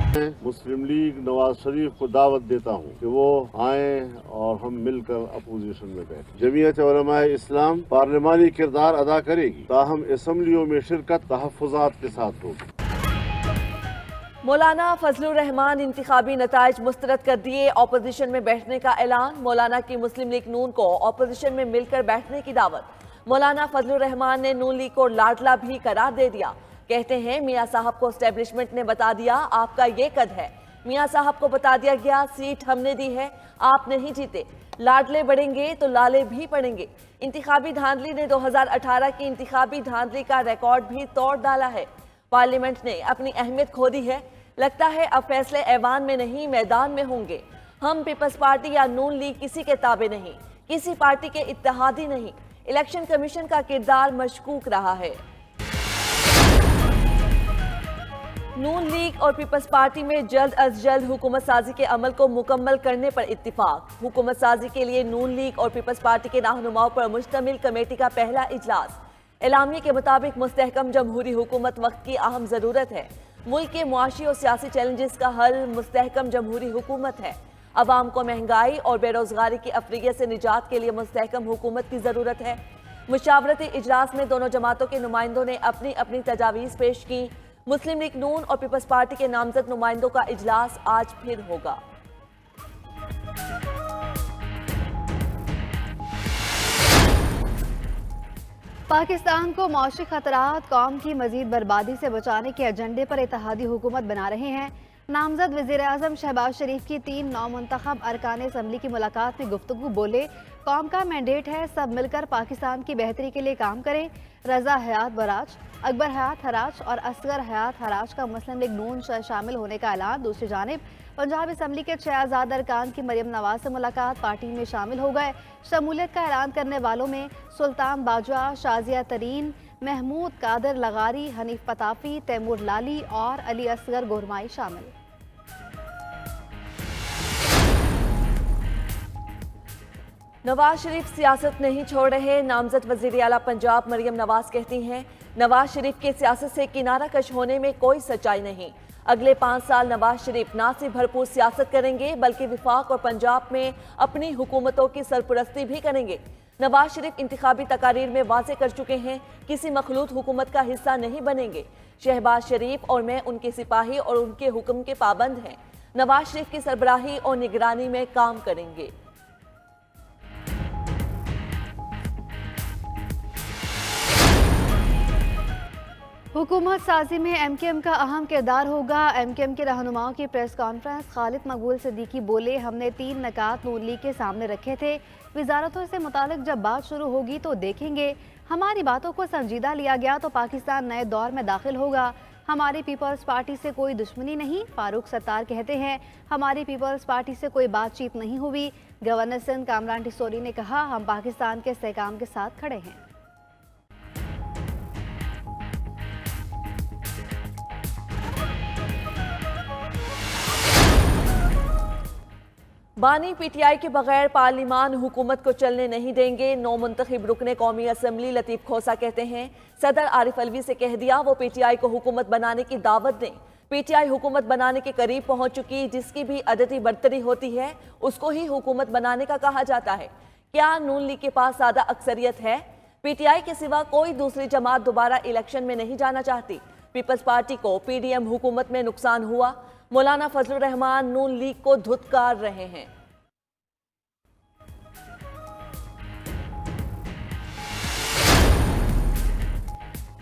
मुस्लिम league Nawaz Sharif को दावत देता हूँ कि वो आए और हम मिलकर अपोजिशन में बैठे। जमीयत उलमा इस्लाम पार्लिमानी किरदार अदा करेगी, ताहम असम्बलियों में शिरकत तहफ़्फ़ुज़ात के साथ होगी। मौलाना फजलुर रहमान इंतखाबी नताइज मुस्तरद कर दिए, ऑपोजिशन में बैठने का ऐलान। मौलाना की मुस्लिम लीग नून को ऑपोजिशन में मिलकर बैठने की दावत। मौलाना फजलुर रहमान ने नून लीग को लाडला भी करार दे दिया। कहते हैं मियां साहब को एस्टेब्लिशमेंट ने बता दिया आपका ये कद है। मियां साहब को बता दिया गया सीट हमने दी है, आप नहीं जीते। लाडले बढ़ेंगे तो लाले भी पड़ेंगे। इंतखाबी धांधली ने 2018 की इंतखाबी धांधली का रिकॉर्ड भी तोड़ डाला है। पार्लियामेंट ने अपनी अहमियत खो दी है। लगता है अब फैसले ऐवान में नहीं मैदान में होंगे। हम पीपल्स पार्टी या नून लीग किसी के ताबे नहीं, किसी पार्टी के इत्तेहादी नहीं। इलेक्शन कमीशन का किरदार मशकूक रहा है। नून लीग और पीपल्स पार्टी में जल्द अज जल्द हुकूमत साजी के अमल को मुकम्मल करने पर इत्तिफाक। हुकूमत साजी के लिए नून लीग और पीपल्स पार्टी के रहनुमाओं पर मुश्तमिल कमेटी का पहला इजलास। एलामिया के मुताबिक मुस्तहकम जमहूरी हुकूमत वक्त की अहम जरूरत है। मुल्क के मुआशी और सियासी चैलेंजेस का हल मुस्तहकम जमहूरी हुकूमत है। अवाम को महंगाई और बेरोजगारी की अफरीयत से निजात के लिए मुस्तहकम हुकूमत की जरूरत है। मुशावरती इजलास में दोनों जमातों के नुमाइंदों ने अपनी अपनी तजावीज़ पेश की। मुस्लिम लीग नून और पीपल्स पार्टी के नामजद नुमाइंदों का इजलास आज फिर होगा। पाकिस्तान को मौशी खतरात कौम की मजीद बर्बादी से बचाने के एजेंडे पर इत्तेहादी हुकूमत बना रहे हैं। नामजद वज़ीर आज़म शहबाज शरीफ की 3 नौमुंतखब अरकान असम्बली की मुलाकात में गुफ्तगू बोले, कौम का मैंडेट है सब मिलकर पाकिस्तान की बेहतरी के लिए काम करें। रजा हयात बराज, अकबर हयात हराज और असगर हयात हराज का मुस्लिम लीग नून शामिल होने का ऐलान। दूसरी जानिब पंजाब असम्बली के 6 आज़ाद अरकान की मरियम नवाज से मुलाकात, पार्टी में शामिल हो गए। शमूलियत का ऐलान करने वालों में सुल्तान बाजवा, शाजिया तरीन, महमूद कादर लगारी, हनीफ पताफी, तैमूर लाली और अली असगर गोरमाई शामिल। नवाज शरीफ सियासत नहीं छोड़ रहे। नामजद वज़ीर आला पंजाब मरियम नवाज कहती हैं नवाज शरीफ के सियासत से किनारा कश होने में कोई सच्चाई नहीं। अगले 5 साल नवाज शरीफ ना सिर्फ भरपूर सियासत करेंगे बल्कि विफाक और पंजाब में अपनी हुकूमतों की सरपरस्ती भी करेंगे। नवाज शरीफ इंतखाबी तकारीर में वाज़े कर चुके हैं किसी मखलूत हुकूमत का हिस्सा नहीं बनेंगे। शहबाज शरीफ और मैं उनके सिपाही और उनके हुक्म के पाबंद हैं। नवाज शरीफ की सरबराही और निगरानी में काम करेंगे। हुकूमत साजी में एमकेएम का अहम किरदार होगा। एमकेएम के रहनुमाओं की प्रेस कॉन्फ्रेंस। खालिद मकबूल सिद्दीकी बोले, हमने 3 नकात नून लीग के सामने रखे थे। वजारतों से मुतालिक जब बात शुरू होगी तो देखेंगे। हमारी बातों को संजीदा लिया गया तो पाकिस्तान नए दौर में दाखिल होगा। हमारी पीपल्स पार्टी से कोई दुश्मनी नहीं। फारूक सत्तार कहते हैं हमारी पीपल्स पार्टी से कोई बातचीत नहीं हुई। गवर्नर सिंध कामरान टिसोरी ने कहा हम पाकिस्तान के इस्तेहकाम के साथ खड़े हैं। बानी पीटीआई के बगैर पार्लिमान हुकूमत को चलने नहीं देंगे। नौ मुंतखब रुकने कौमी असम्बली लतीफ़ खोसा कहते हैं सदर आरिफ अलवी से कह दिया वो पीटीआई को हुकूमत बनाने की दावत दें। पीटीआई हुकूमत बनाने के करीब पहुंच चुकी, जिसकी भी अददी बरतरी होती है उसको ही हुकूमत बनाने का कहा जाता है। क्या नून लीग के पास सादा अक्सरियत है? पीटीआई के सिवा कोई दूसरी जमात दोबारा इलेक्शन में नहीं जाना चाहती। पीपल्स पार्टी को पीडीएम हुकूमत में नुकसान हुआ। मौलाना फजलुर रहमान नून लीग को धुतकार रहे हैं।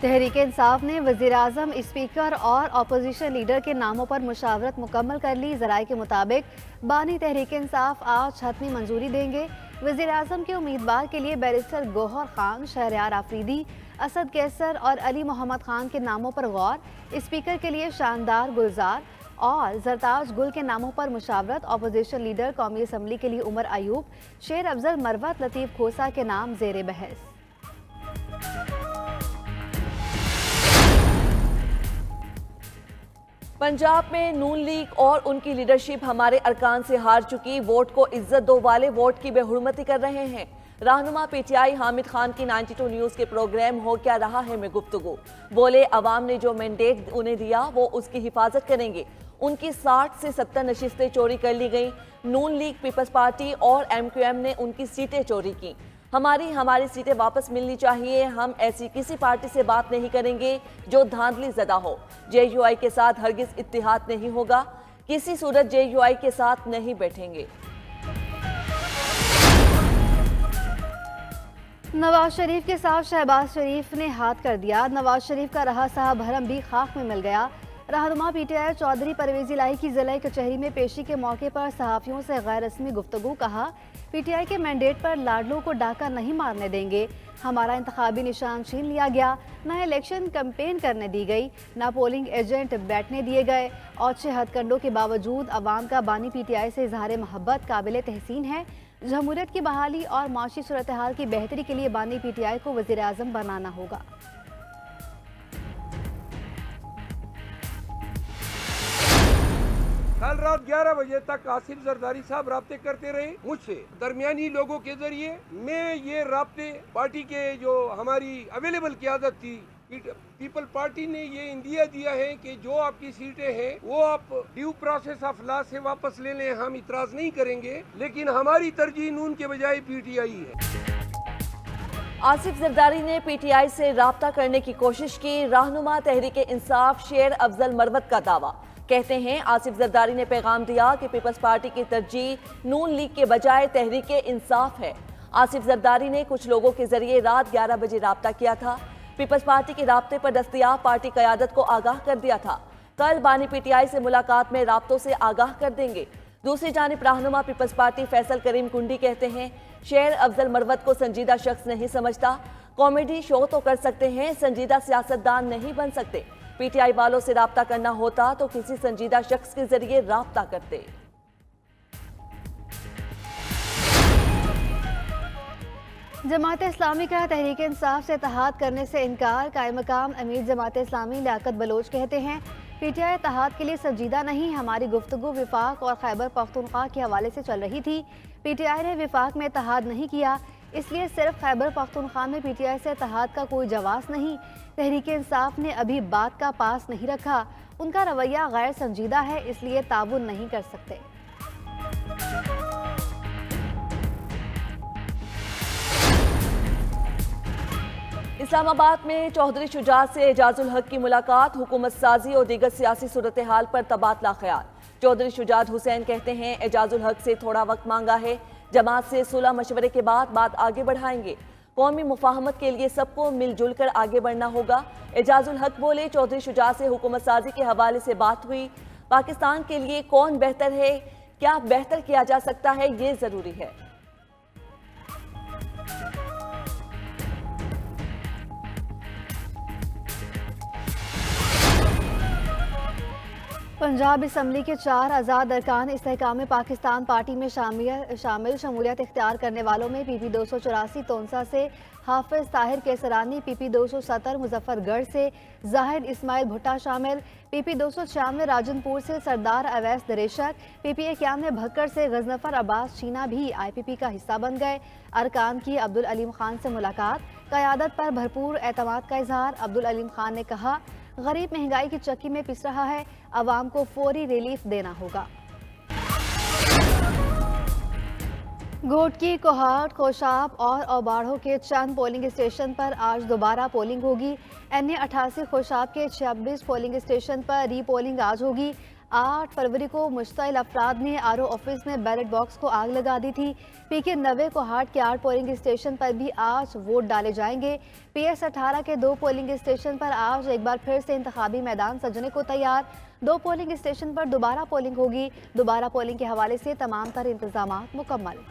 तहरीक इंसाफ ने वज़ीर आज़म, स्पीकर और अपोजिशन लीडर के नामों पर मुशावरत मुकम्मल कर ली। ज़राए के मुताबिक बानी तहरीक इंसाफ आज हतमी मंजूरी देंगे। वज़ीर आज़म के उम्मीदवार के लिए बैरिस्टर गौहर खान, शहरयार आफरीदी, असद कैसर और अली मोहम्मद खान के नामों पर गौर। स्पीकर के लिए शानदार गुलजार और जरताज गुल के नामों पर मुशावरत। अपोजिशन लीडर कौमी असम्बली के लिए उमर अयूब, शेर अफजल मरवत, लतीफ़ खोसा के नाम ज़ेर बहस। पंजाब में नून लीग और उनकी लीडरशिप हमारे अरकान से हार चुकी। वोट को इज्जत दो वाले वोट की बेहुरमती कर रहे हैं। रहनुमा पीटीआई हामिद खान की 92 न्यूज़ के प्रोग्राम हो क्या रहा है में गुफ्तगू बोले, अवाम ने जो मैंडेट उन्हें दिया वो उसकी हिफाजत करेंगे। उनकी 60 से 70 नशिस्तें चोरी कर ली गईं। नून लीग, पीपल्स पार्टी और एमक्यूएम ने उनकी सीटें चोरी की। हमारी सीटें वापस मिलनी चाहिए। हम ऐसी किसी पार्टी से बात नहीं करेंगे जो धांधली ज़दा हो। जेयूआई के साथ हरगिज इत्तिहाद नहीं होगा। किसी सूरत जेयूआई के साथ नहीं बैठेंगे। नवाज शरीफ के साथ शहबाज शरीफ ने हाथ कर दिया। नवाज शरीफ का रहा साहब भरम भी खाक में मिल गया। रहनुमा पीटीआई चौधरी परवेज इलाही की जिला कचहरी में पेशी के मौके पर सहाफ़ियों से गैर रस्मी गुफ्तगू। कहा, पीटीआई के मैंडेट पर लाडलों को डाका नहीं मारने देंगे। हमारा इंतखाबी निशान छीन लिया गया, न इलेक्शन कैंपेन करने दी गई, न पोलिंग एजेंट बैठने दिए गए। और 6 हथकंडों के बावजूद अवाम का बानी पीटीआई से इजहार मोहब्बत काबिल तहसीन है। जमहूरियत की बहाली और माशी सूरत हाल की बेहतरी के लिए बानी पीटीआई को वज़ीर आज़म बनाना होगा। कल रात 11 बजे तक आसिफ जरदारी साहब राब्ते करते रहे मुझसे, दरमियानी लोगों के जरिए। मैं ये राब्ते पार्टी के जो हमारी अवेलेबल क़यादत थी, पीपल पार्टी ने ये इंदिया दिया है कि जो आपकी सीटें हैं वो आप ड्यू प्रोसेस ऑफ लॉ से वापस ले लें, हम इतराज नहीं करेंगे, लेकिन हमारी तरजीह नून के बजाय पीटीआई है। आसिफ जरदारी ने पीटीआई से राब्ता करने की कोशिश की। रहनुमा तहरीक इंसाफ शेर अफजल मरवत का दावा। कहते हैं, आसिफ जरदारी ने पैगाम दिया कि पीपल्स पार्टी की तरजीह नून लीग के बजाय तहरीक इंसाफ है। आसिफ जरदारी ने कुछ लोगों के जरिए रात 11 बजे राब्ता किया था। पीपल्स पार्टी के राब्ते पर दस्तयाब पार्टी क़यादत को आगाह कर दिया था। कल बानी पीटीआई से मुलाकात में राब्तों से आगाह कर देंगे। दूसरी जानिब रहनुमा पीपल्स पार्टी फैसल करीम कुंडी कहते हैं, शेर अफजल मरवत को संजीदा शख्स नहीं समझता। कॉमेडी शो तो कर सकते हैं, संजीदा सियासतदान नहीं बन सकते। पीटीआई वालों से राब्ता करना होता तो किसी संजीदा शख्स के जरिए राब्ता करते। जमात इस्लामी का तहरीक इंसाफ से इत्तेहाद करने से इनकार। कायम मकाम अमीर जमात इस्लामी लियाकत बलोच कहते हैं, पीटीआई इत्तेहाद के लिए संजीदा नहीं। हमारी गुफ्तगू विफाक और खैबर पख्तूनख्वा के हवाले से चल रही थी। पीटीआई ने विफाक में इत्तेहाद नहीं किया, इसलिए सिर्फ खैबर पख्तूनख्वा में पीटीआई से इत्तेहाद का कोई जवाब नहीं। तहरीक इंसाफ ने अभी बात का पास नहीं रखा। उनका रवैया गैर संजीदा है, इसलिए ताउन नहीं कर सकते। इस्लामाबाद में चौधरी शुजात से एजाजुल हक की मुलाकात। हुकूमत साजी और दीगर सियासी सूरत हाल पर तबादला ख्याल। चौधरी शुजात हुसैन कहते हैं, एजाजुल हक से थोड़ा वक्त मांगा है, जमात से सुलह मशवरे के बाद बात आगे बढ़ाएंगे। कौमी मुफाहमत के लिए सबको मिलजुल कर आगे बढ़ना होगा। एजाजुल हक बोले, चौधरी शुजात से हुकूमत साजी के हवाले से बात हुई। पाकिस्तान के लिए कौन बेहतर है, क्या बेहतर किया जा सकता है, ये जरूरी है। पंजाब असम्बली के 4 आज़ाद अरकान इस्तेहकाम पाकिस्तान पार्टी में शामिल शमूलियत इख्तियार करने वालों में PP 284 तोनसा से हाफिज ताहिर केसरानी, PP 270 मुजफ्फरगढ़ से जाहिद इस्माइल भुट्टा शामिल, PP 296 राजनपुर से सरदार अवैस दरेशक, PP 91 भक्कर से गजनफर अब्बास चीना भी IPP का हिस्सा बन गए। अरकान की अब्दुल अलीम खान से मुलाकात। क़यादत पर भरपूर एतमाद का इजहार। अब्दुल अलीम खान ने कहा, गरीब महंगाई की चक्की में पिस रहा है, अवाम को फौरी रिलीफ देना होगा। घोटकी, कोहाट, कोशाब और औबाड़ों के चंद पोलिंग स्टेशन पर आज दोबारा पोलिंग होगी। NA 88 कोशाब के 26 पोलिंग स्टेशन पर री पोलिंग आज होगी। 8 फरवरी को मुश्तइल अफराद ने RO ऑफिस में बैलेट बॉक्स को आग लगा दी थी। PK 90 कोहाट के 8 पोलिंग स्टेशन पर भी आज वोट डाले जाएंगे। PS 18 के 2 पोलिंग स्टेशन पर आज एक बार फिर से इंतखाबी मैदान सजने को तैयार। 2 पोलिंग स्टेशन पर दोबारा पोलिंग होगी। दोबारा पोलिंग के हवाले से तमाम तर इंतजाम मुकम्मल।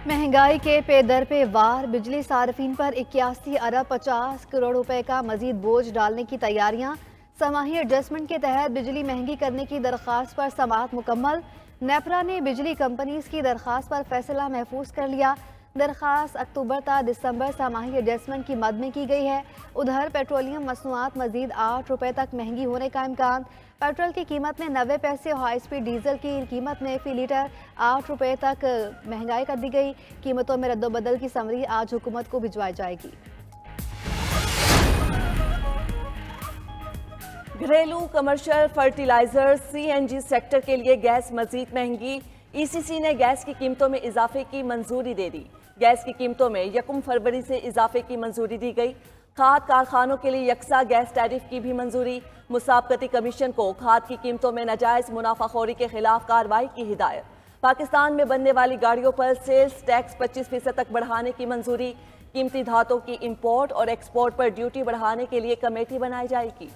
महंगाई के पे दर पे वार। बिजली सार्फिन पर 81 अरब 50 करोड़ रुपए का मजीद बोझ डालने की तैयारियां। समाही एडजस्टमेंट के तहत बिजली महंगी करने की दरख्वास्त पर समाअत मुकम्मल। नेपरा ने बिजली कंपनीज की दरख्वास्त पर फैसला महफूज कर लिया। दरख्वास्त अक्टूबर ता दिसंबर समाही एडजस्टमेंट की मद में की गई है। उधर पेट्रोलियम मसनूआत मजीद 8 रुपए तक महंगी होने का इम्कान। पेट्रोल की कीमत में 90 पैसे और हाई स्पीड डीजल की कीमत में फी लीटर 8 रुपए तक महंगाई कर दी गई। कीमतों में रद्दोबदल की समरी आज हुकूमत को भिजवाई जाएगी। घरेलू कमर्शियल फर्टिलाइजर सीएनजी सेक्टर के लिए गैस मजीद महंगी। ईसीसी ने गैस की कीमतों में इजाफे की मंजूरी दे दी। गैस की कीमतों में 1 फरवरी से इजाफे की मंजूरी दी गई। खाद कारखानों के लिए यकसा गैस टैरिफ की भी मंजूरी। मुसाबकती कमीशन को खाद की कीमतों में नाजायज मुनाफाखोरी के खिलाफ कार्रवाई की हिदायत। पाकिस्तान में बनने वाली गाड़ियों पर सेल्स टैक्स 25% तक बढ़ाने की मंजूरी। कीमती धातों की इंपोर्ट और एक्सपोर्ट पर ड्यूटी बढ़ाने के लिए कमेटी बनाई जाएगी।